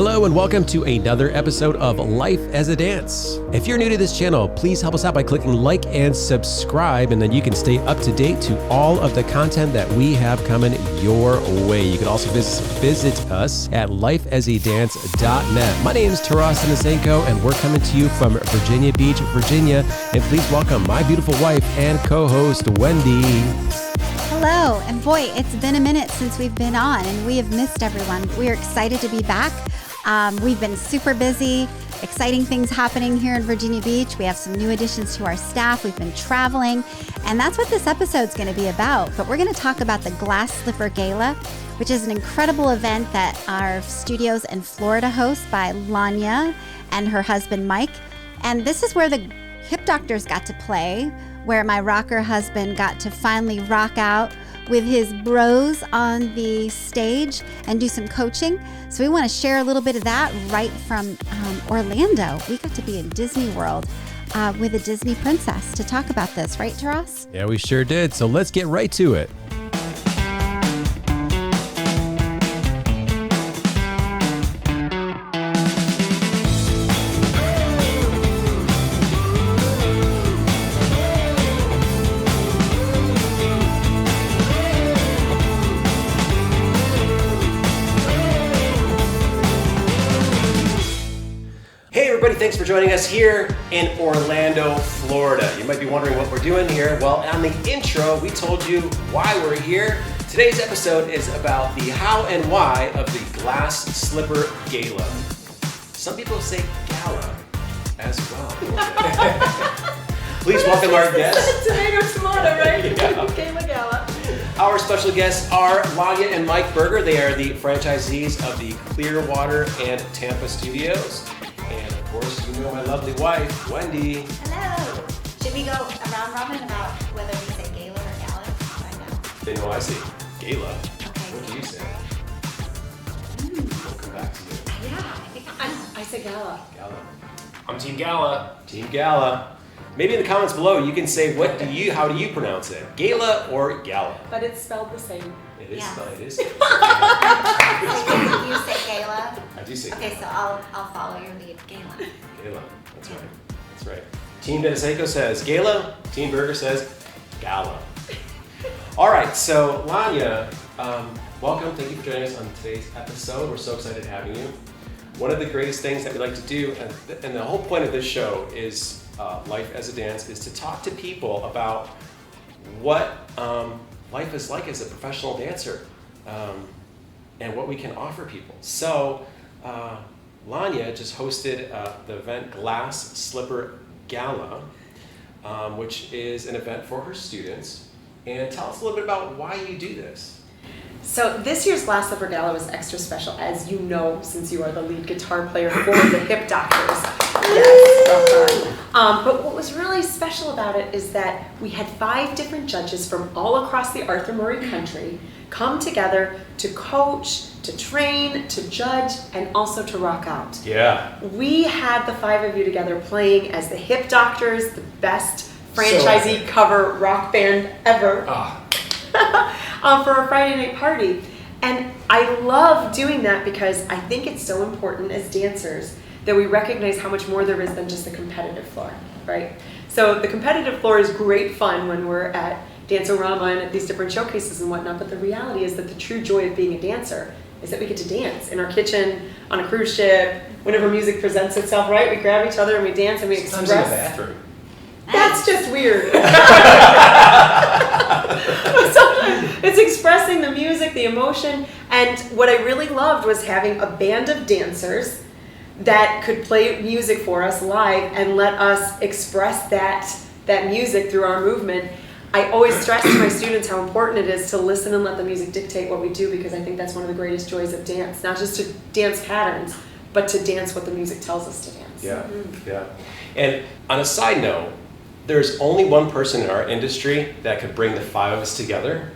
Hello and welcome to another episode of Life as a Dance. If you're new to this channel, please help us out by clicking like and subscribe, and then you can stay up to date to all of the content that we have coming your way. You can also visit us at lifeasadance.net. My name is Taras Denisenko, and we're coming to you from Virginia Beach, Virginia. And please welcome my beautiful wife and co-host, Wendy. Hello, and boy, it's been a minute since we've been on, and we have missed everyone. We are excited to be back. We've been super busy, exciting things happening here in Virginia Beach. We have some new additions to our staff. We've been traveling, and that's what this episode's going to be about. But we're going to talk about the Glass Slipper Gala, which is an incredible event that our studios in Florida host by Lania and her husband, Mike. And this is where the hip doctors got to play, where my rocker husband got to finally rock out with his bros on the stage and do some coaching. So we want to share a little bit of that right from Orlando. We got to be in Disney World with a Disney princess to talk about this, right, Taras? Yeah, we sure did. So let's get right to it. Thanks for joining us here in Orlando, Florida. You might be wondering what we're doing here. Well, on the intro, we told you why we're here. Today's episode is about the how and why of the Glass Slipper Gala. Some people say gala as well. Please welcome our guests. Tomato, right? Yeah. Gala. Our special guests are Lania and Mike Berger. They are the franchisees of the Clearwater and Tampa studios. And of course, you know my lovely wife, Wendy. Hello. Should we go around robin about whether we say gala or gala? I know. They know I say gala. Okay. What do you say? We'll come back to you. Yeah, I say gala. Gala. I'm Team Gala. Team Gala. Maybe in the comments below you can say how do you pronounce it? Gala or gala? But it's spelled the same. It is. Yeah. It is. You say gala? I do say Okay, so I'll follow your lead. Gala. Gala. That's right. That's right. Team Denisenko says gala. Team Berger says gala. All right. So Lania, welcome. Thank you for joining us on today's episode. We're so excited having you. One of the greatest things that we like to do, and the whole point of this show is Life as a Dance, is to talk to people about what life is like as a professional dancer and what we can offer people. So Lania just hosted the event Glass Slipper Gala, which is an event for her students. And tell us a little bit about why you do this. So this year's Glass Slipper Gala was extra special, as you know, since you are the lead guitar player for the hip doctors. Yes, well done. But what was really special about it is that we had 5 different judges from all across the Arthur Murray country come together to coach, to train, to judge, and also to rock out. Yeah. We had the 5 of you together playing as the hip doctors, the best franchisee cover rock band ever. For a Friday night party. And I love doing that because I think it's so important as dancers that we recognize how much more there is than just the competitive floor, right? So the competitive floor is great fun when we're at Dance-O-Rama and at these different showcases and whatnot, but the reality is that the true joy of being a dancer is that we get to dance in our kitchen, on a cruise ship, whenever music presents itself, right? We grab each other and we dance and we express. Sometimes in the bathroom. That's just weird. Sometimes it's expressing the music, the emotion, and what I really loved was having a band of dancers that could play music for us live and let us express that music through our movement. I always stress to my students how important it is to listen and let the music dictate what we do, because I think that's one of the greatest joys of dance, not just to dance patterns, but to dance what the music tells us to dance. Yeah, yeah. And on a side note, there's only one person in our industry that could bring the 5 of us together,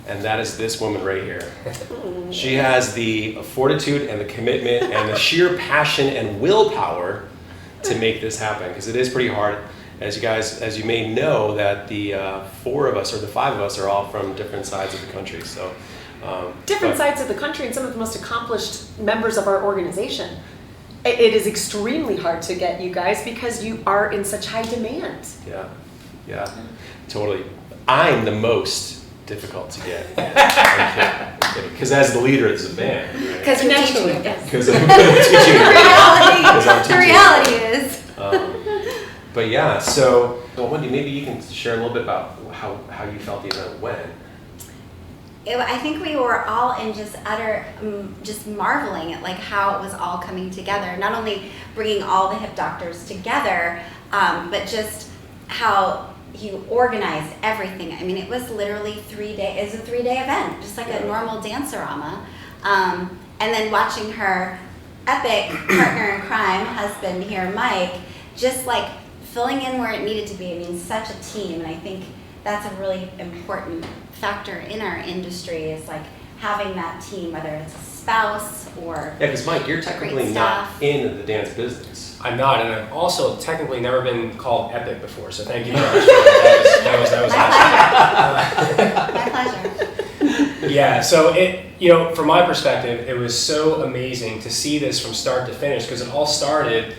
and that is this woman right here. She has the fortitude and the commitment and the sheer passion and willpower to make this happen, because it is pretty hard. As you may know, that the 4 of us or the 5 of us are all from different sides of the country. So Different sides of the country and some of the most accomplished members of our organization. It is extremely hard to get you guys because you are in such high demand. Yeah, totally. I'm the most difficult to get. I'm kidding. Because as the leader of the band, right? Because you're Naturally, teaching. yes. Because I'm teaching. The reality is. But yeah, so Wendy, maybe you can share a little bit about how you felt the event went. I think we were all in just just marveling at like how it was all coming together. Not only bringing all the hip doctors together, but just how you organized everything. I mean, it was literally 3 days. It was a 3-day event, just like a normal dancerama. And then watching her epic partner in crime, husband here, Mike, just like filling in where it needed to be. I mean, such a team, and I think that's a really important factor in our industry is like having that team, whether it's a spouse or Because Mike, you're technically not in the dance business. I'm not, and I've also technically never been called epic before, so thank you very much. That was My pleasure. Yeah, so from my perspective, it was so amazing to see this from start to finish because it all started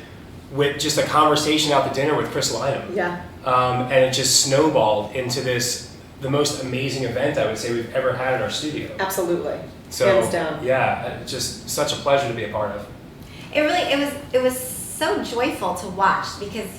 with just a conversation out to dinner with Chris Lynham. Yeah. And it just snowballed into the most amazing event I would say we've ever had in our studio. Absolutely. So, hands down. Yeah, just such a pleasure to be a part of. It was so joyful to watch because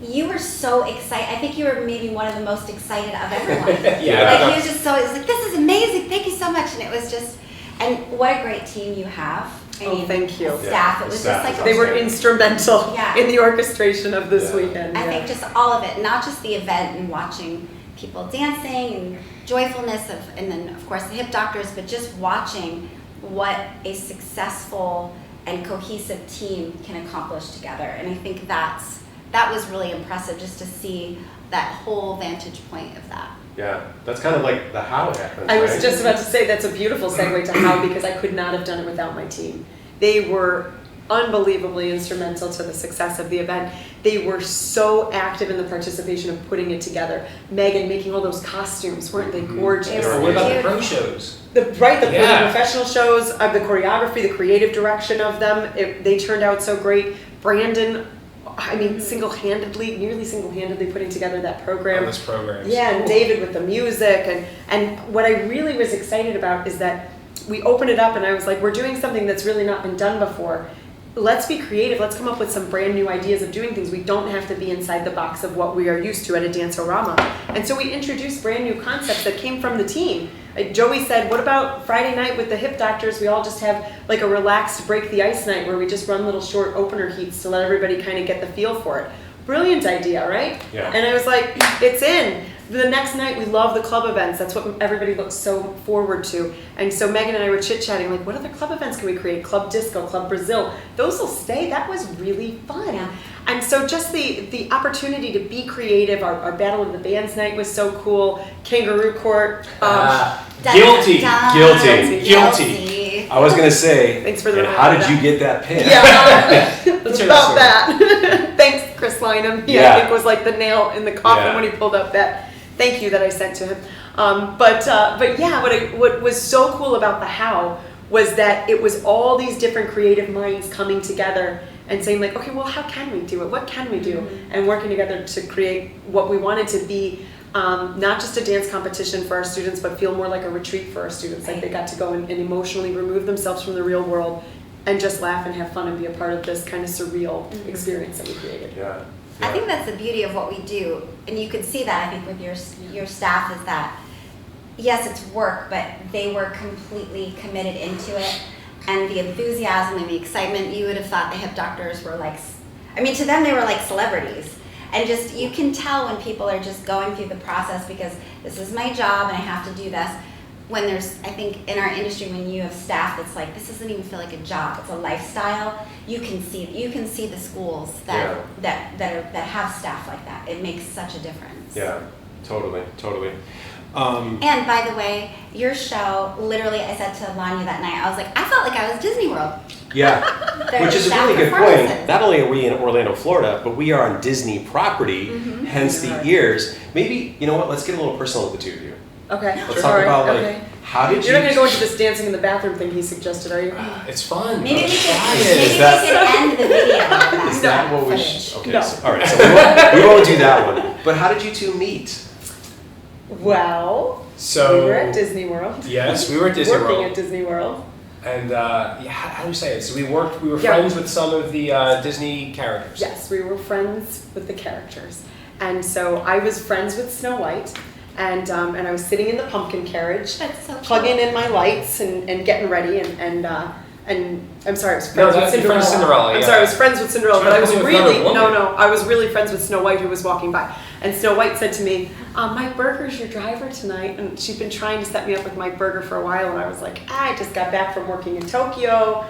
you were so excited. I think you were maybe one of the most excited of everyone. Yeah. Like he was just it was like, this is amazing, thank you so much. And it was just, and what a great team you have. I mean, thank you. Staff, Yeah, it was staff just like, They were instrumental Yeah. in the orchestration of this weekend. I think just all of it, not just the event and watching people dancing and joyfulness and then of course the hip doctors, but just watching what a successful and cohesive team can accomplish together. And I think that was really impressive just to see that whole vantage point of that. Yeah, that's kind of like the how it happens. I was right? just about to say that's a beautiful segue to how, because I could not have done it without my team. They were unbelievably instrumental to the success of the event. They were so active in the participation of putting it together. Megan making all those costumes, weren't they gorgeous? What about the pro shows? The professional shows, the choreography, the creative direction of them, they turned out so great. Brandon, I mean, nearly single-handedly putting together that program. On this program. Yeah, and David with the music. And what I really was excited about is that we opened it up and I was like, we're doing something that's really not been done before. Let's be creative. Let's come up with some brand new ideas of doing things. We don't have to be inside the box of what we are used to at a dance-orama. And so we introduced brand new concepts that came from the team. Joey said, what about Friday night with the hip doctors? We all just have like a relaxed break the ice night where we just run little short opener heats to let everybody kind of get the feel for it. Brilliant idea, right? Yeah. And I was like, it's in. The next night, we love the club events. That's what everybody looks so forward to. And so Megan and I were chit-chatting, like, what other club events can we create? Club Disco, Club Brazil. Those will stay. That was really fun. Yeah. And so just the opportunity to be creative. Our Battle of the Bands night was so cool. Kangaroo Court. Guilty. I was gonna say, Thanks for the and reminder. how did you get that pin? Yeah, it's hear about that that. Thanks, Chris Lynham. He, Yeah. I think, was like the nail in the coffin Yeah. when he pulled up that thank you that I sent to him. But yeah, what was so cool about the how was that it was all these different creative minds coming together and saying like, okay, well, how can we do it? What can we do? Mm-hmm. And working together to create what we wanted to be. Not just a dance competition for our students, but feel more like a retreat for our students. Like they got to go and emotionally remove themselves from the real world and just laugh and have fun and be a part of this kind of surreal experience that we created. Yeah. I think that's the beauty of what we do, and you could see that I think with your staff is that yes, it's work, but they were completely committed into it, and the enthusiasm and the excitement. You would have thought the hip doctors were like, I mean, to them they were like celebrities, and just you can tell when people are just going through the process because this is my job and I have to do this. When there's, I think in our industry, when you have staff that's like, this doesn't even feel like a job, it's a lifestyle. You can see the schools that have staff like that. It makes such a difference. Yeah, totally. And by the way, your show, literally, I said to Lania that night, I was like, I felt like I was Disney World. Yeah, There which were is a staff really good performances. point. Not only are we in Orlando, Florida, but we are on Disney property, hence the ears. Maybe, you know what, let's get a little personal with the two of you. Okay. Let's talk about like How did You're not going to go into this dancing in the bathroom thing he suggested, are you? It's fun. Maybe we Try could, it. maybe we could end the video with that. Is that what we footage. should? Okay. No. So, all right. So we won't do that one. But how did you two meet? Well, So we were at Disney World. Yes, we were at Disney Working World. at Disney World. And how do we say it? So we were Yeah. friends with some of the Disney characters. Yes, we were friends with the characters. And so I was friends with Snow White, and I was sitting in the pumpkin carriage, That's so plugging cool. in my lights and getting ready, and I'm sorry, I was friends No, with that's your Cinderella. friend Cinderella, I'm yeah. sorry, I was friends with Cinderella, but I was You're friends with really, another woman. no, I was really friends with Snow White, who was walking by. And Snow White said to me, Mike Berger's your driver tonight. And she'd been trying to set me up with Mike Berger for a while, and I was like, I just got back from working in Tokyo.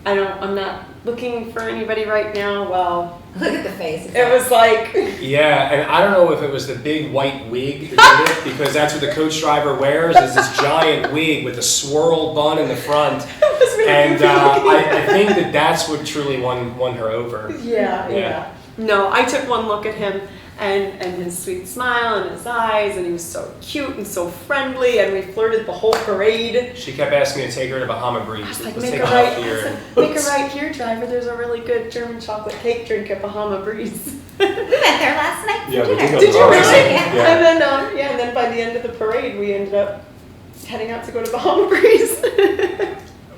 I'm not looking for anybody right now. Well, Look at the face. it was like, Yeah, and I don't know if it was the big white wig that did it, because that's what the coach driver wears, is this giant wig with a swirl bun in the front. it was really And goofy looking. I think that's what truly won her over. Yeah. No, I took one look at him and his sweet smile and his eyes, and he was so cute and so friendly, and we flirted the whole parade. She kept asking me to take her to Bahama Breeze. I was like, Let's make take a her right, out here. I said, make a right here, driver. There's a really good German chocolate cake drink at Bahama Breeze. We went there last night. for Yeah, we dinner. did go Did you Oh, really? yeah. Yeah. And then by the end of the parade, we ended up heading out to go to Bahama Breeze.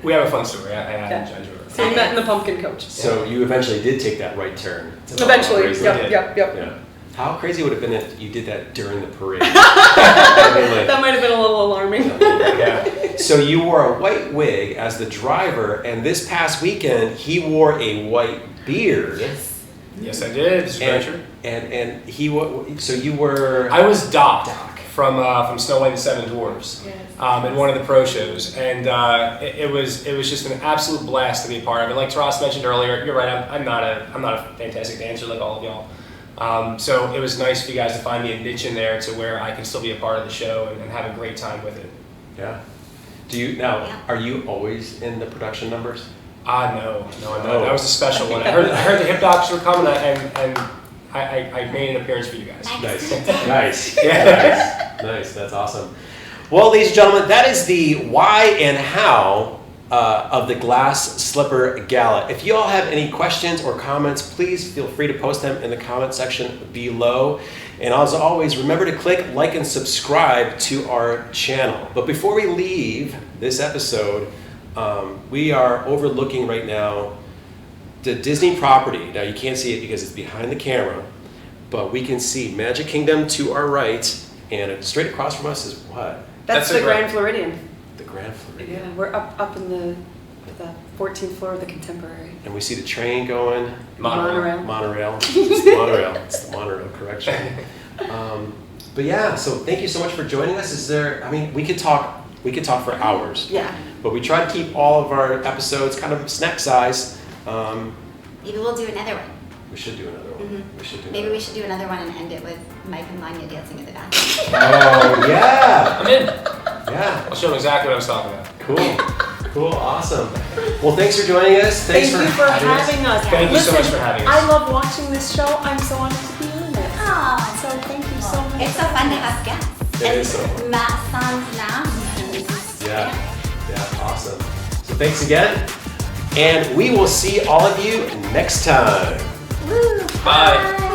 We have a fun story. I Yeah. enjoyed it. So we met in the pumpkin coach. So you eventually did take that right turn. to Eventually, Bahama Breeze. yep. Yeah. How crazy would it have been if you did that during the parade? I mean, like, That might have been a little alarming. Yeah. so you wore a white wig as the driver, and this past weekend he wore a white beard. Yes, I did. This is very true. And he so you were. I was Doc from Snow White and the Seven Dwarfs Yes. in one of the pro shows, and it was just an absolute blast to be a part of it. Like Ross mentioned earlier, you're right. I'm not a fantastic dancer like all of y'all. So it was nice for you guys to find me a niche in there to where I can still be a part of the show and have a great time with it. Yeah. Do you now? Are you always in the production numbers? No. That was a special one. I heard the hip doctors were coming, and I made an appearance for you guys. Nice. Yeah. Nice. That's awesome. Well, ladies and gentlemen, that is the why and how of the Glass Slipper Gala. If you all have any questions or comments, please feel free to post them in the comment section below. And as always, remember to click like and subscribe to our channel. But before we leave this episode, we are overlooking right now the Disney property. Now you can't see it because it's behind the camera, but we can see Magic Kingdom to our right, and straight across from us is what? That's the the Grand Floridian. The Grand Floridian. Yeah, we're up in the 14th floor of the Contemporary. And we see the train going. Monorail. Monorail. It's the monorail. It's the monorail, correction. But yeah, so thank you so much for joining us. We could talk for hours. Yeah. But we try to keep all of our episodes kind of snack size. Maybe we'll do another one. We should do another one. Maybe we should do another one and end it with Mike and Lania dancing in the bathroom. Oh, yeah. I'm in. Yeah. I'll show them exactly what I was talking about. Cool, awesome. Well, thanks for joining us. Thank you for having us. Thank you so much for having us. I love watching this show. I'm so honored to be in it. Oh, So thank you so much. it's so fun to have guests. It is so fun. Matt sounds now. Yeah, awesome. So thanks again, and we will see all of you next time. Woo, Bye.